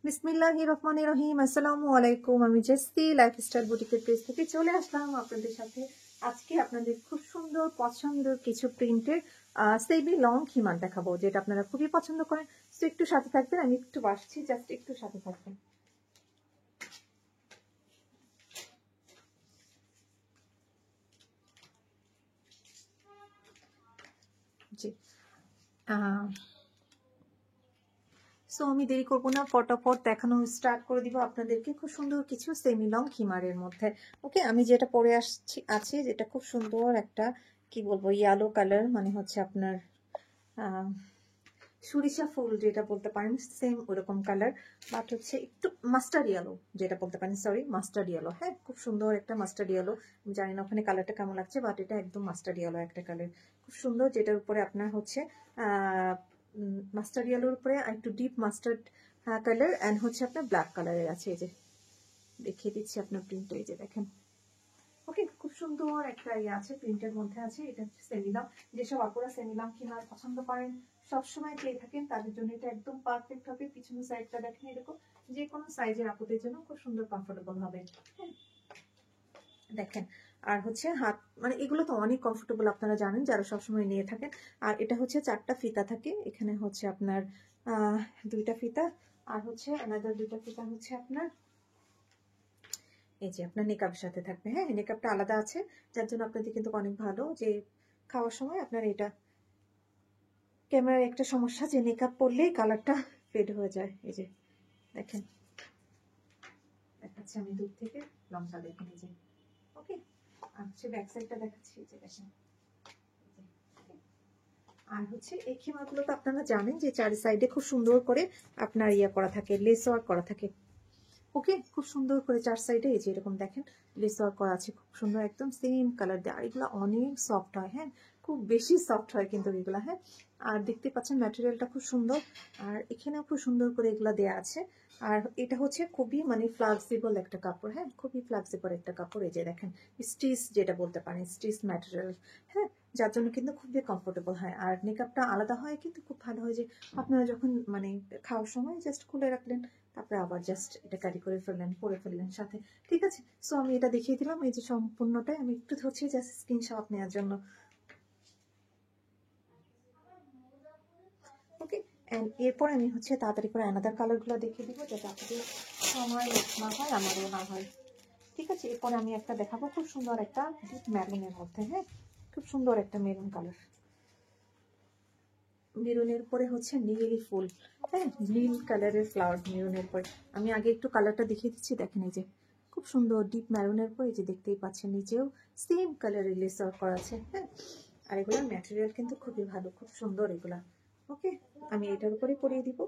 বিসমিল্লাহির রহমানির রহিম। আসসালামু আলাইকুম। আমি জেসি লাইফস্টাইল বুটিকের পেজ থেকে চলে আসলাম আপনাদের সাথে। আজকে আপনাদের খুব সুন্দর পছন্দের কিছু প্রিন্টের সেমি লং খিমার দেখাবো, যেটা আপনারা খুবই পছন্দ করেন। তো একটু সাথে থাকবেন, আমি একটু আসছি, জাস্ট একটু সাথে থাকবেন। জি, সো আমি দেরি করবো না, ফটাফট দেখানো স্টার্ট করে দিব আপনাদেরকে খুব সুন্দর কিছু সেমি লং খিমারের মধ্যে। ওকে, আমি যেটা পরে আছি যেটা খুব সুন্দর একটা কি বলবো ইয়েলো কালার, মানে হচ্ছে আপনার সরিষা ফুল যেটা বলতে পারেন, সেম ওরকম কালার, বাট হচ্ছে একটু মাস্টার্ড ইয়েলো যেটা বলতে পারেন, সরি মাস্টার্ড ইয়েলো। হ্যাঁ, খুব সুন্দর একটা মাস্টার্ড ইয়েলো। আমি জানি না ওখানে কালারটা কেমন লাগছে, বাট এটা একদম মাস্টার্ড ইয়েলো একটা কালার, খুব সুন্দর। যেটার উপরে আপনার হচ্ছে মাস্টার্ড ইয়েলোর উপরে একটু ডিপ মাস্টার্ড কালার অ্যান্ড হচ্ছে আপনার ব্ল্যাক কালারের আছে। এই যে দেখিয়ে দিচ্ছি আপনার প্রিন্টটা, এই যে দেখেন। ওকে, খুব সুন্দর একটা ইয়ে আছে, প্রিন্টের মধ্যে আছে। এটা হচ্ছে সেমিলাম। যেসব আপুরা সেমিলাম কিনার পছন্দ করেন, সবসময় পেয়ে থাকেন, তাদের জন্য এটা একদম পারফেক্ট হবে। পিছনের সাইডটা দেখেন, এরকম যে কোনো সাইজের আপুদের জন্য খুব সুন্দর কমফোর্টেবল হবে। হ্যাঁ, দেখেন। আর হচ্ছে হাত, মানে এগুলো তো অনেক কমফোর্টেবল, আপনারা জানেন যারা সবসময় নিয়ে থাকেন। আর এটা হচ্ছে 4টা ফিতা থাকে এখানে, হচ্ছে আপনার 2টা ফিতা, আর হচ্ছে আলাদা 2টা ফিতা হচ্ছে আপনার এই যে আপনার নেকআপের সাথে থাকবে। হ্যাঁ, নেকআপটা আলাদা আছে, যার জন্য আপনাদের কিন্তু অনেক ভালো যে খাওয়ার সময় আপনার এটা ক্যামেরার একটা সমস্যা যে নেকআপ পরলেই কালারটা ফেড হয়ে যায়। এই যে দেখেন, দেখাচ্ছি আমি দূর থেকে, লংটা দেখুন এই যে। ওকে, আর হচ্ছে ব্যাক সাইডটা দেখাচ্ছি, এই যে দেখেন। আর হচ্ছে এই খিমাগুলো তো আপনারা জানেন যে চারি সাইডে খুব সুন্দর করে আপনার ইয়া করা থাকে, লেস ওয়ার্ক করা থাকে। ওকে, খুব সুন্দর করে 4 সাইডে এই যে এরকম দেখেন লেস ওয়ার্ক করা আছে, খুব সুন্দর একদম সেম কালার দেওয়া। আর এগুলো অনেক সফট হয়, হ্যাঁ, খুব বেশি সফট হয় কিন্তু এগুলো। হ্যাঁ, আর দেখতে পাচ্ছেন ম্যাটেরিয়ালটা খুব সুন্দর, আর এখানেও খুব সুন্দর করে এগুলো দেওয়া আছে। আর এটা হচ্ছে খুবই মানে ফ্লেক্সিবল একটা কাপড়। হ্যাঁ, খুবই ফ্লেক্সিবল একটা কাপড়। এই যে দেখেন স্টিচ যেটা বলতে পারেন, স্টিচ ম্যাটেরিয়াল। হ্যাঁ, যার জন্য কিন্তু খুবই কমফোর্টেবল হয়। আর মেকআপটা আলাদা হয় কিন্তু খুব ভালো হয় যে আপনারা যখন মানে খাওয়ার সময় জাস্ট খুলে রাখলেন, তারপরে আবার জাস্ট এটা ক্যারি করে ফেললেন, পরে ফেললেন সাথে। ঠিক আছে, সো আমি এটা দেখিয়ে দিলাম। এই যে সম্পূর্ণটাই আমি একটু ধরছি জাস্ট স্ক্রিনশট নেওয়ার জন্য। ওকে, এন্ড এরপর আমি হচ্ছে তাড়াতাড়ি করে আনাদার কালারগুলো দেখিয়ে দিব, যাতে আপনাদের সময় না হয়, আমারও না হয়। ঠিক আছে, এরপরে আমি একটা দেখাবো খুব সুন্দর একটা ডিপ ম্যারুনের মধ্যে। হ্যাঁ, খুব সুন্দর একটা মেরুন কালার, মেরুনের পরে হচ্ছে নীল ফুল। হ্যাঁ, নীল কালারের ফ্লাওয়ার মেরুনের পরে। আমি আগে একটু কালারটা দেখিয়ে দিচ্ছি, দেখেন এই যে খুব সুন্দর ডিপ মেরুনের পরে, যে দেখতেই পাচ্ছেন নিচেও সেম কালারের লেস ওয়ার্ক করা আছে। হ্যাঁ, আর এগুলোর ম্যাটেরিয়াল কিন্তু খুবই ভালো, খুব সুন্দর এগুলা। ওকে, আমি এটার উপরে পরিয়ে দিব।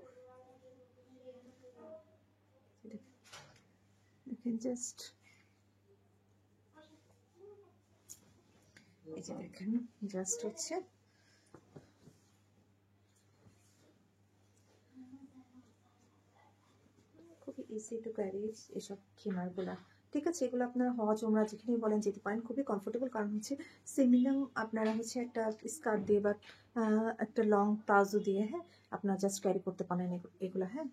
দেখেন জাস্ট, এই যে দেখেন জাস্ট হচ্ছে খুবই ইজি টু ক্যারি এসব খিমারগুলা। ঠিক আছে, এগুলো আপনারা হজ ওমরা যেখানেই বলেন যেতে পারেন, খুবই কমফোর্টেবল। কারণ হচ্ছে সেমিলাম আপনারা হচ্ছে একটা স্কার্ট দিয়ে বা একটা লং প্লাজো দিয়ে, হ্যাঁ, আপনারা জাস্ট ক্যারি করতে পারেন এগুলো। হ্যাঁ,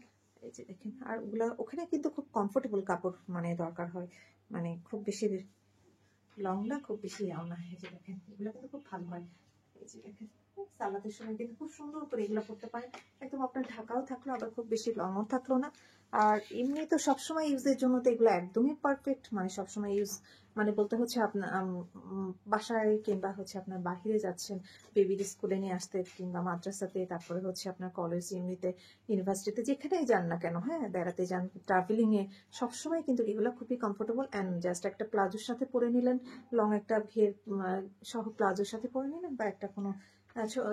এই যে দেখেন, আর ওগুলা ওখানে কিন্তু খুব কমফোর্টেবল কাপড় মানে দরকার হয়, মানে খুব বেশি লং না, খুব বেশি ইয়াও না। এই যে দেখেন, এগুলো কিন্তু খুব ভালো হয়। এই যে দেখেন, সালাদের সময় কিন্তু খুব সুন্দর করে এগুলো করতে পারেন, একদম আপনার ঢাকাও থাকলো, আবার খুব বেশি লংও থাকলো না। আর এমনি তো সবসময় ইউজের জন্য তো এগুলো একদমই পারফেক্ট, মানে সবসময় ইউজ, মানে বলতে হচ্ছে আপনার বাসায় কিংবা হচ্ছে আপনার বাহিরে যাচ্ছেন বেবির স্কুলে নিয়ে আসতে, কিংবা মাদ্রাসাতে, তারপরে হচ্ছে আপনার কলেজ, ইউনিভার্সিটিতে, যেখানেই যান না কেন, হ্যাঁ, বেড়াতে যান, ট্রাভেলিংয়ে, সবসময় কিন্তু এগুলো খুবই কমফোর্টেবল। অ্যান্ড জাস্ট একটা প্লাজোর সাথে পরে নিলেন, লং একটা ঘের সহ প্লাজোর সাথে পরে নিলেন, বা একটা কোনো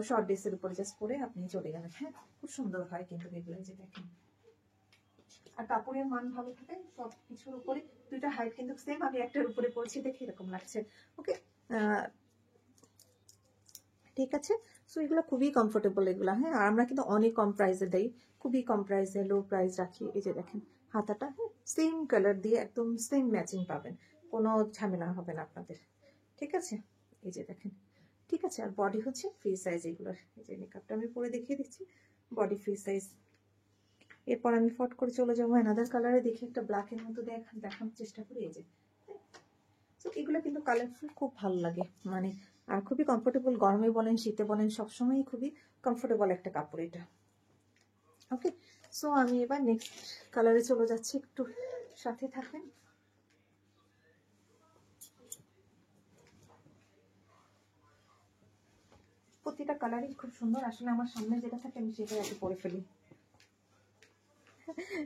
শর্ট ড্রেসের উপরে জাস্ট পরে আপনি চলে গেলেন। হ্যাঁ, খুব সুন্দর হয় কিন্তু এগুলো, যে দেখেন। আর কাপড়ের মান ভালো থাকে সব কিছুর উপরে। দুইটা হাইট কিন্তু সেম, আমি একটার উপরে পড়ছি দেখে এরকম লাগছে। ওকে, ঠিক আছে, সো এগুলো খুবই কমফোর্টেবল এগুলো। হ্যাঁ, আর আমরা কিন্তু অনেক কম প্রাইসে দেই, খুবই কম প্রাইসে, লো প্রাইস রাখি। এই যে দেখেন হাতাটা, হ্যাঁ, সেম কালার দিয়ে একদম সেম ম্যাচিং পাবেন, কোনো ঝামেলা হবে না আপনাদের। ঠিক আছে, এই যে দেখেন। ঠিক আছে, আর বডি হচ্ছে ফ্রি সাইজ এগুলোর। এই যে মেকআপটা আমি পরে দেখিয়ে দিচ্ছি, বডি ফ্রি সাইজ। এরপর আমি ফট করে চলে যাবো অ্যানাদার কালারে, দেখি একটা ব্ল্যাকের মতো দেখানোর চেষ্টা করি। এই যে, তো এগুলো কিন্তু কালারফুল, খুব ভালো লাগে, মানে আর খুবই কমফোর্টেবল, গরমে বলেন শীতে বলেন সবসময়ই খুবই কমফোর্টেবল একটা কাপড় এটা। ওকে, সো আমি এবার নেক্সট কালারে চলে যাচ্ছি, একটু সাথে থাকবেন। প্রতিটা কালারই খুব সুন্দর, আসলে আমার সামনে যেটা থাকে আমি সেটাই আগে পরে ফেলি,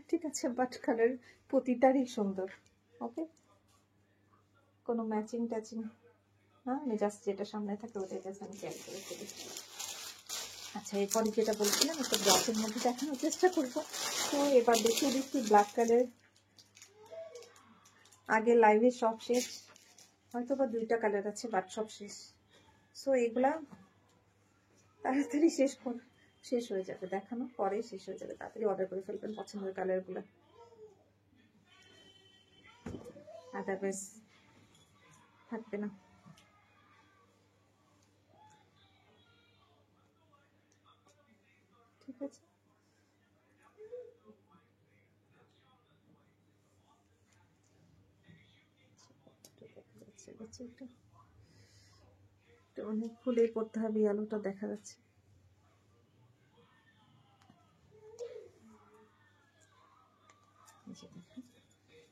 ঠিক আছে, বাট কালার প্রতিটারই সুন্দর। ওকে, কোনো ম্যাচিং ট্যাচিং, হ্যাঁ, আমি জাস্ট যেটা সামনে থাকে ওটাই জাস্ট আমি ক্যারি করে ফেলি। আচ্ছা, এরপরে যেটা বলছিলাম একটা ব্ল্যাকের মধ্যে দেখানোর চেষ্টা করবো। তো এবার দেখিয়ে দিচ্ছি ব্ল্যাক কালার। আগে লাইভে সব শেষ, হয়তো বা 2টা কালার আছে, বাট সব শেষ। সো এগুলা তাড়াতাড়ি শেষ হয়ে যাবে, দেখানো পরে শেষ হয়ে যাবে, তাড়াতাড়ি অর্ডার করে ফেলবেন পছন্দের কালারগুলো, আদারওয়াইজ থাকবে না। ঠিক আছে, অনেক ফুলে পড়তে হবে, আলোটা দেখা যাচ্ছে।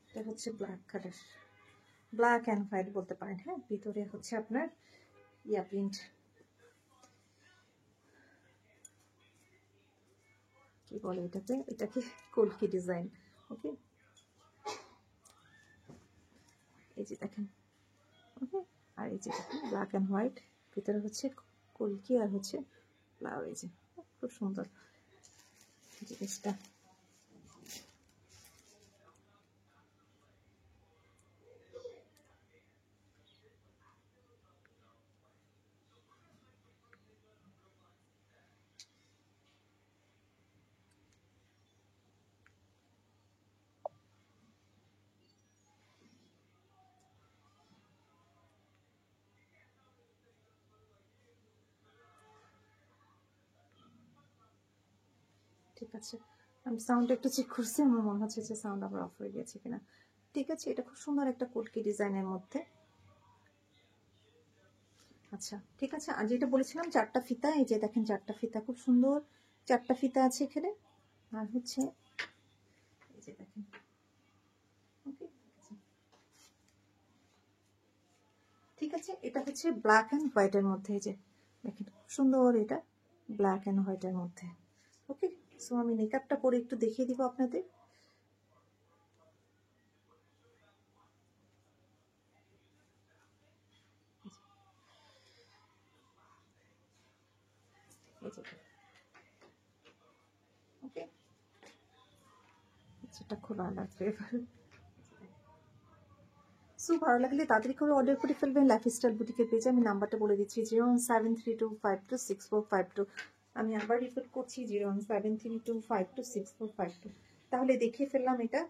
এটা হচ্ছে black colour, black and white বলতে পারেন, হ্যাঁ, ভিতরে হচ্ছে আপনার ইয়া প্রিন্ট, কি বলে এটাকে কলকি ডিজাইন। ওকে, এই যে দেখেন, ওকে, আর এই যে দেখেন ব্ল্যাক অ্যান্ড হোয়াইট, ভিতরে হচ্ছে কলকি আর হচ্ছে ফ্লাওয়ার, এই যে খুব সুন্দর জিনিসটা। ঠিক আছে, আমি সাউন্ড একটু চেক করছি, আমার মনে হচ্ছে যে সাউন্ড আবার অফ হয়ে গেছে কিনা। ঠিক আছে, এটা খুব সুন্দর একটা কলকি ডিজাইনের মধ্যে। আচ্ছা, ঠিক আছে, আর যেটা বলেছিলাম 4টা ফিতা, এই যে দেখেন 4টা ফিতা, খুব সুন্দর 4টা ফিতা আছে এখানে, আর হচ্ছে এই যে দেখেন। ওকে, ঠিক আছে, এটা হচ্ছে ব্ল্যাক অ্যান্ড হোয়াইটের মধ্যে, এই যে দেখেন খুব সুন্দর, এটা ব্ল্যাক অ্যান্ড হোয়াইটের মধ্যে। ওকে, সো আমি মেকআপটা পরে একটু দেখিয়ে দিব আপনাদের। ওকে, সেটা খুব ভালো লাগবে এবার। সো ভালো লাগলে তাড়াতাড়ি করে অর্ডার করে ফেলবেন লাইফস্টাইল বুটিকের পেজে। আমি নাম্বারটা বলে দিচ্ছি 01732526452। আমি আবার রিপিট করছি 01732526452। তাহলে দেখিয়ে ফেললাম এটা।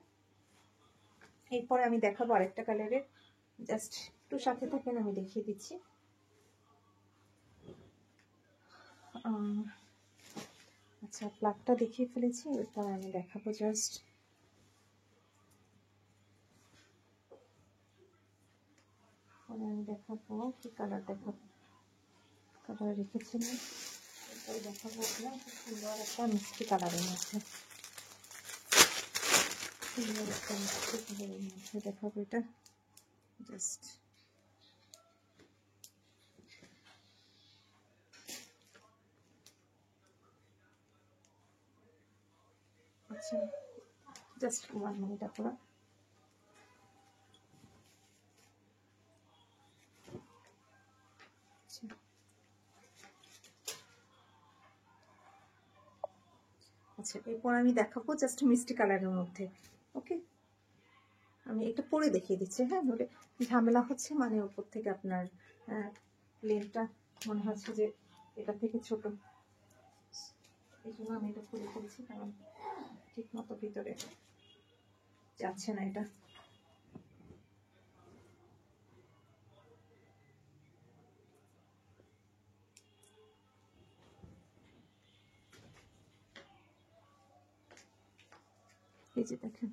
এরপরে আমি দেখাবো আরেকটা কালারের, জাস্ট একটু সাথে থাকেন, আমি দেখিয়ে দিচ্ছি। আচ্ছা, প্লাগটা দেখিয়ে ফেলেছি, এরপর আমি দেখাবো জাস্ট আমি দেখাবো কি কালার দেখাবো, কালার রেখেছিলাম, এরপরে দেখাবো আপনার খুব সুন্দর একটা মিষ্টি কালারের মধ্যে, সুন্দর একটা মিষ্টি কালারের মধ্যে দেখাবো এটা জাস্ট। আচ্ছা, জাস্ট 1 মিনিট আপনারা। আচ্ছা, এরপর আমি দেখাবো জাস্ট মিষ্টি কালারের মধ্যে। ওকে, আমি এটা পরে দেখিয়ে দিচ্ছি, হ্যাঁ, নইলে ঝামেলা হচ্ছে, মানে উপর থেকে আপনার প্লেনটা মনে হচ্ছে যে এটা থেকে ছোট, এই জন্য আমি এটা খুলে ফেলছি, কারণ ঠিক মতো ভিতরে যাচ্ছে না এটা। এই যে দেখেন।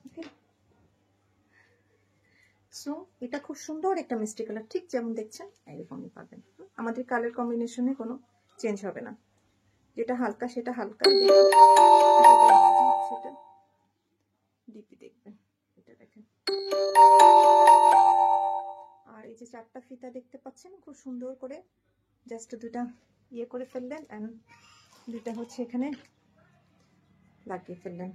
ওকে, সো এটা খুব সুন্দর একটা মিষ্টি কালার, ঠিক যেমন দেখছেন এরকমই পাবেন। আমাদের কালার কম্বিনেশনে কোনো চেঞ্জ হবে না, যেটা হালকা সেটা হালকা, সেটা ডিপি দেখবেন। এটা দেখেন, আর এই যে 4টা ফিতা দেখতে পাচ্ছেন খুব সুন্দর করে জাস্ট দুটা ইয়ে করে ফেললেন, এন্ড দুটা হচ্ছে এখানে লাগিয়ে ফেললেন,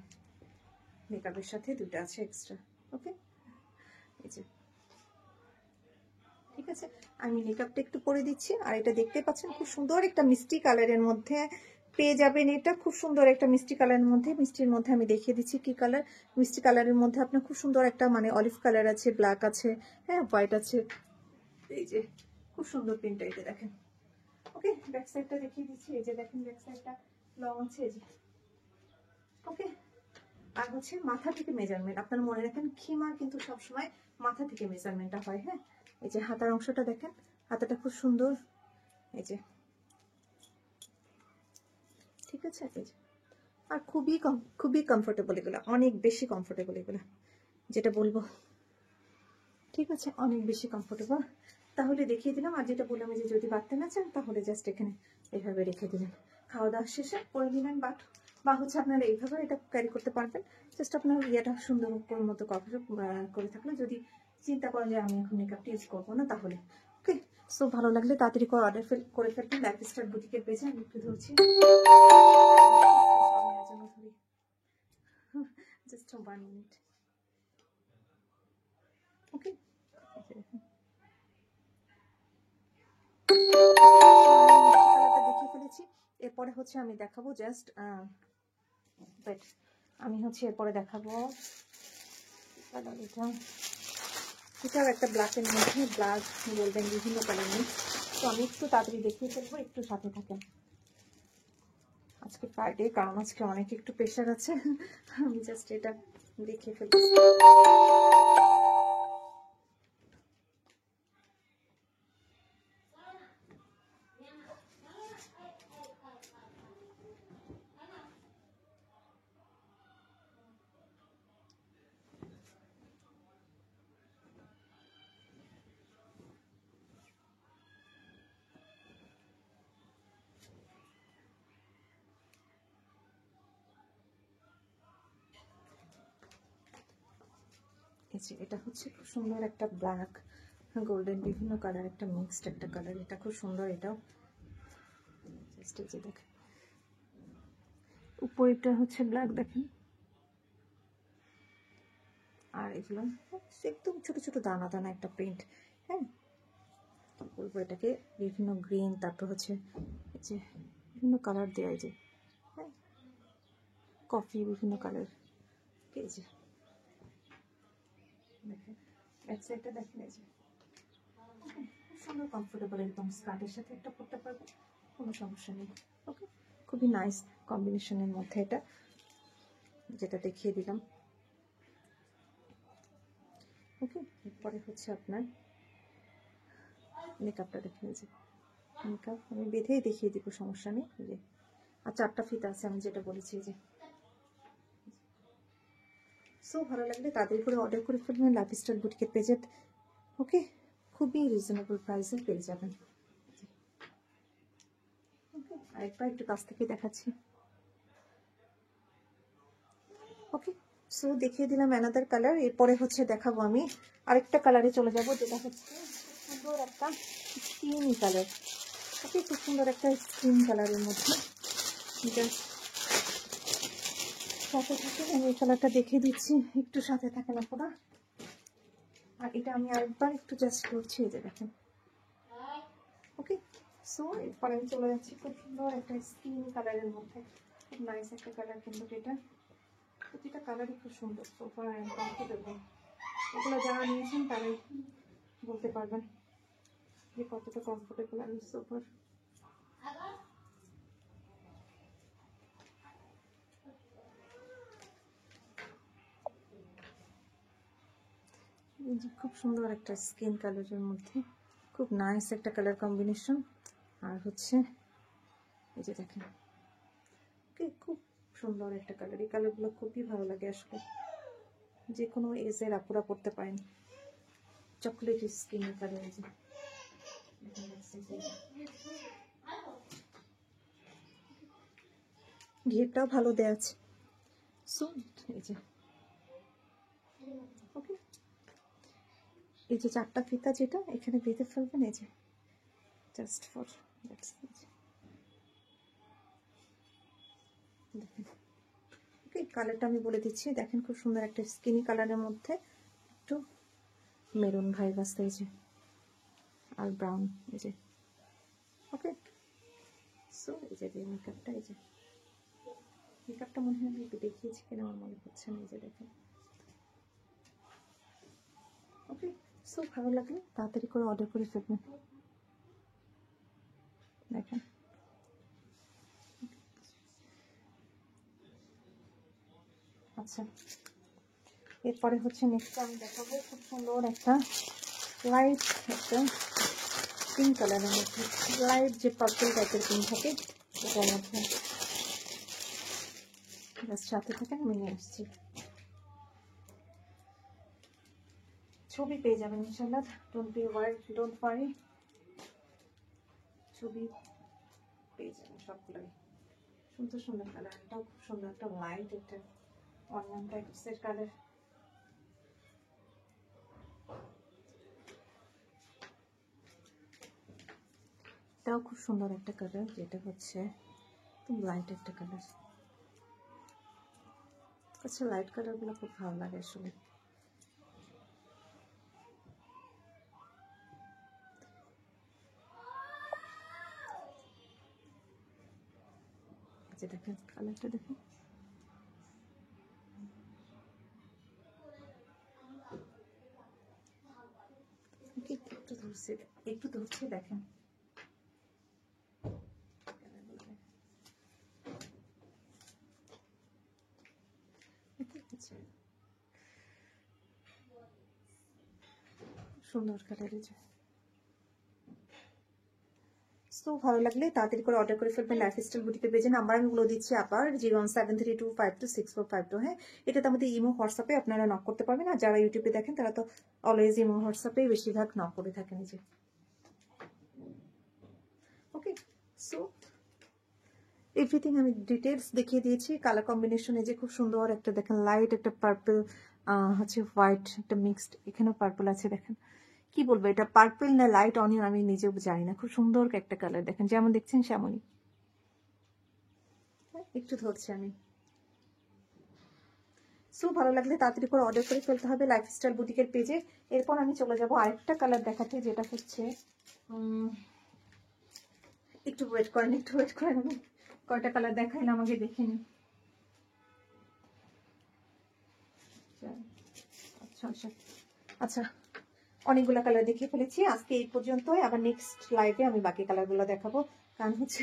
মেকআপের সাথে দুটো আছে এক্সট্রা। ওকে, এই যে ঠিক আছে, আমি মেকআপটা একটু করে দিচ্ছি। আর এটা দেখতে পাচ্ছেন খুব সুন্দর একটা মিষ্টি কালারের মধ্যে পেয়ে যাবেন। এটা খুব সুন্দর একটা মিষ্টি কালারের মধ্যে, মিষ্টির মধ্যে আমি দেখিয়ে দিচ্ছি কি কালার। মিষ্টি কালারের মধ্যে আপনার খুব সুন্দর একটা মানে অলিভ কালার আছে, ব্ল্যাক আছে, হ্যাঁ হোয়াইট আছে, এই যে খুব সুন্দর প্রিন্টটা। এই যে দেখেন। ওকে, ব্যাক সাইডটা দেখিয়ে দিচ্ছি। এই যে দেখেন ব্যাক সাইডটা লং আছে, এই যে। ওকে, আর হচ্ছে মাথা থেকে মেজারমেন্ট আপনারা মনে রাখেন, খিমার কিন্তু সবসময় মাথা থেকে মেজারমেন্টটা হয়। হ্যাঁ, এই যে হাতার অংশটা দেখেন, হাতাটা খুব সুন্দর, এই যে ঠিক আছে। এই যে আর খুবই কমফোর্টেবল এগুলো, অনেক বেশি কমফোর্টেবল এগুলো, যেটা বলবো ঠিক আছে, অনেক বেশি কমফোর্টেবল। তাহলে দেখিয়ে দিলাম। আর যেটা বললাম যে যদি বাড়তে না চান তাহলে জাস্ট এখানে এইভাবে রেখে দিলেন, খাওয়া দাওয়া শেষে করে নিলেন, বা হচ্ছে আপনারা এইভাবে এটা ক্যারি করতে পারবেন। জাস্ট আপনার ইয়েটা সুন্দর মতো কভার করে থাকলে, যদি চিন্তা করেন যে আমি এখন মেকআপটা ইউজ করবো না তাহলে। ওকে, সো ভালো লাগলে তাড়াতাড়ি করে অর্ডার করে ফেলবেন লাইফস্টাইল বুটিকের পেজে। আমি একটু ধরছি, জাস্ট 1 মিনিট। ওকে, দেখিয়ে ফেলেছি। এরপরে হচ্ছে আমি দেখাবো জাস্ট আমি হচ্ছে এরপরে দেখাবো এটাও একটা ব্ল্যাকের মধ্যে, ব্ল্যাক গোল্ডেন বিভিন্ন কালার নেই। তো আমি একটু তাড়াতাড়ি দেখিয়ে ফেলবো, একটু সাথে থাকেন। আজকে ফ্রাইডে, কারণ আজকে অনেক একটু প্রেশার আছে, আমি জাস্ট এটা দেখিয়ে ফেলবো। এটা হচ্ছে খুব সুন্দর একটা ব্ল্যাক গোল্ডেন বিভিন্ন কালার, একটা মিক্সড একটা কালার, এটা খুব সুন্দর। এটাও জাস্ট এই যে দেখেন, উপরেটা হচ্ছে ব্ল্যাক দেখেন, আর এগুলো একদম ছোট ছোট দানা দানা একটা প্রিন্ট। হ্যাঁ, বলবো এটাকে বিভিন্ন গ্রিন, তারপর হচ্ছে এই যে বিভিন্ন কালার দেওয়া, এই যে হ্যাঁ কফি বিভিন্ন কালার। এই যে দেখেন ব্যাক সাইডটা দেখেন, এই যে খুব সুন্দর কমফোর্টেবল, একদম স্কার্টের সাথে একটা পরতে পারবো, কোনো সমস্যা নেই। ওকে, খুবই নাইস কম্বিনেশনের মধ্যে এটা, যেটা দেখিয়ে দিলাম। ওকে, এরপরে হচ্ছে আপনার মেকআপটা দেখে, এই যে মেকআপ আমি বেঁধেই দেখিয়ে দিব, সমস্যা নেই। এই যে আর 4টা ফিতা আছে আমি যেটা বলেছি। যে সো ভালো লাগলে তাদের করে অর্ডার করে ফেলবেন লাইফস্টাইল বুটিকের পেজে। ওকে, খুবই রিজনেবল প্রাইসে পেয়ে যাবেন। ওকে, আরেকবার একটু কাছ থেকে দেখাচ্ছি। ওকে, সো দেখিয়ে দিলাম অ্যানাদার কালার। এরপরে হচ্ছে দেখাবো আমি আরেকটা কালারে চলে যাব, যেটা হচ্ছে সুন্দর একটা স্কিন কালার। ওকে, খুব সুন্দর একটা স্কিন কালারের মধ্যে, সাথে থাকে আমি এই কালারটা দেখিয়ে দিচ্ছি, একটু সাথে থাকে না পুরা। আর এটা আমি আরেকবার একটু জাস্ট করছি, এই যে দেখেন। ওকে, সো এরপর আমি চলে যাচ্ছি খুব সুন্দর একটা স্কিন কালারের মধ্যে, খুব নাইস একটা কালার, কিন্তু এটা প্রতিটা কালারই খুব সুন্দর, সোফার অ্যান্ড কমফোর্টেবল। এগুলো যারা নিয়েছেন তারাই বলতে পারবেন যে কতটা কমফোর্টেবল আর সোফার। খুব সুন্দর একটা স্কিন কালারের মধ্যে, খুব নাইস একটা কালার কম্বিনেশন। আর হচ্ছে এই যে দেখেন, ওকে, খুব সুন্দর একটা কালার। এই কালারগুলো খুবই ভালো লাগে আসলে, যে কোনো এজের আপুরা পড়তে পারেন। চকলেট স্কিনের কালার। এই যে ঘিরটাও ভালো দেওয়া আছে। সো এই যে ওকে, এই যে 4টা ফিতা যেটা এখানে বেঁধে ফেলবেন, এই যে জাস্ট ফর দ্যাটস ইট। দেখেন ওকে, কালারটা আমি বলে দিচ্ছি। দেখেন খুব সুন্দর একটা স্কিনি কালারের মধ্যে একটু মেরুন ভাইব আসছে, এই যে আর ব্রাউন। এই যে ওকে, সো এই যে মেকআপটা, এই যে মেকআপটা মনে হয় আমি একটু দেখিয়েছি কিনা আমার মনে হচ্ছে না। এই যে দেখেন ওকে, সো ভালো লাগলে তাড়াতাড়ি করে অর্ডার করে ফেলবেন। দেখেন আচ্ছা, এরপরে হচ্ছে নেক্সট আমি দেখাবো খুব সুন্দর একটা লাইট একটা পিঙ্ক কালারের মধ্যে, লাইট যে পার্পল টাইপের পিঙ্ক থাকে এটার মধ্যে। সাথে থেকে আমি নিয়ে আসছি, ছবি পেয়ে যাবেন ইনশাআল্লাহ। ডোন্ট ওয়ারি, ছবি পেয়ে যাবেন সবগুলোই। সুন্দর সুন্দর কালার, এটাও খুব সুন্দর একটা লাইট একটা অনিয়ন টাইপসের কালার। এটাও খুব সুন্দর একটা কালার, যেটা হচ্ছে খুব লাইট একটা কালার। আচ্ছা, লাইট কালারগুলো খুব ভালো লাগে আসলে। যে দেখেন কালারটা দেখেন, একটু ধরছে দেখেন। সুন্দর কালারের। সো ভালো লাগলে তাড়াতাড়ি করে অর্ডার করে ফেলবেন লাইফস্টাইল বুটিকে পেজে। নাম্বার আমি বলে দিচ্ছি আবার 01732526452। হ্যাঁ, এটাতে আমাদের ইমো হোয়াটসঅ্যাপে আপনারা নক করতে পারবেন। আর যারা ইউটিউবে দেখেন তারা তো অলওয়েজ ইমো হোয়াটসঅ্যাপে বেশিরভাগ নক করে থাকেন। যে ওকে, সো এভরিথিং আমি ডিটেলস দেখিয়ে দিয়েছি। কালার কম্বিনেশনে যে খুব সুন্দর একটা দেখেন, লাইট একটা পার্পল হচ্ছে হোয়াইট একটা মিক্সড, এখানেও পার্পল আছে। দেখেন কি বলবো, এটা পার্পল না লাইট অনিয়ন আমি নিজেও জানি না, খুব সুন্দর একটা কালার। দেখেন যেমন দেখছেন সেমনই। একটু ধরছি আমি। সো ভালো লাগলে তাড়াতাড়ি করে অর্ডার করে ফেলতে হবে লাইফস্টাইল বুটিকের পেজে। এরপর আমি চলে যাব আরেকটা কালার দেখাতে, যেটা হচ্ছে একটু ওয়েট করেন আমি কয়টা কালার দেখাইলাম আমাকে দেখে নিন। আচ্ছা, অনেকগুলো কালার দেখিয়ে ফেলেছি আজকে এই পর্যন্তই। আবার নেক্সট লাইভে আমি বাকি কালারগুলো দেখাবো, কারণ হচ্ছে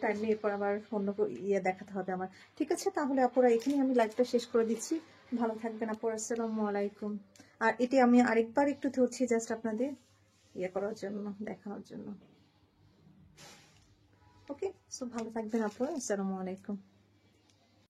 টাইম নেই, এরপর আবার অন্য ইয়ে দেখাতে হবে আমার। ঠিক আছে, তাহলে আপুরা এখানে আমি লাইভটা শেষ করে দিচ্ছি। ভালো থাকবেন আপুরা, আসসালামু আলাইকুম। আর এটি আমি আরেকবার একটু ধরছি জাস্ট আপনাদের ইয়ে করার জন্য, দেখানোর জন্য। ওকে, সো ভালো থাকবেন আপুরা, আসসালামু আলাইকুম।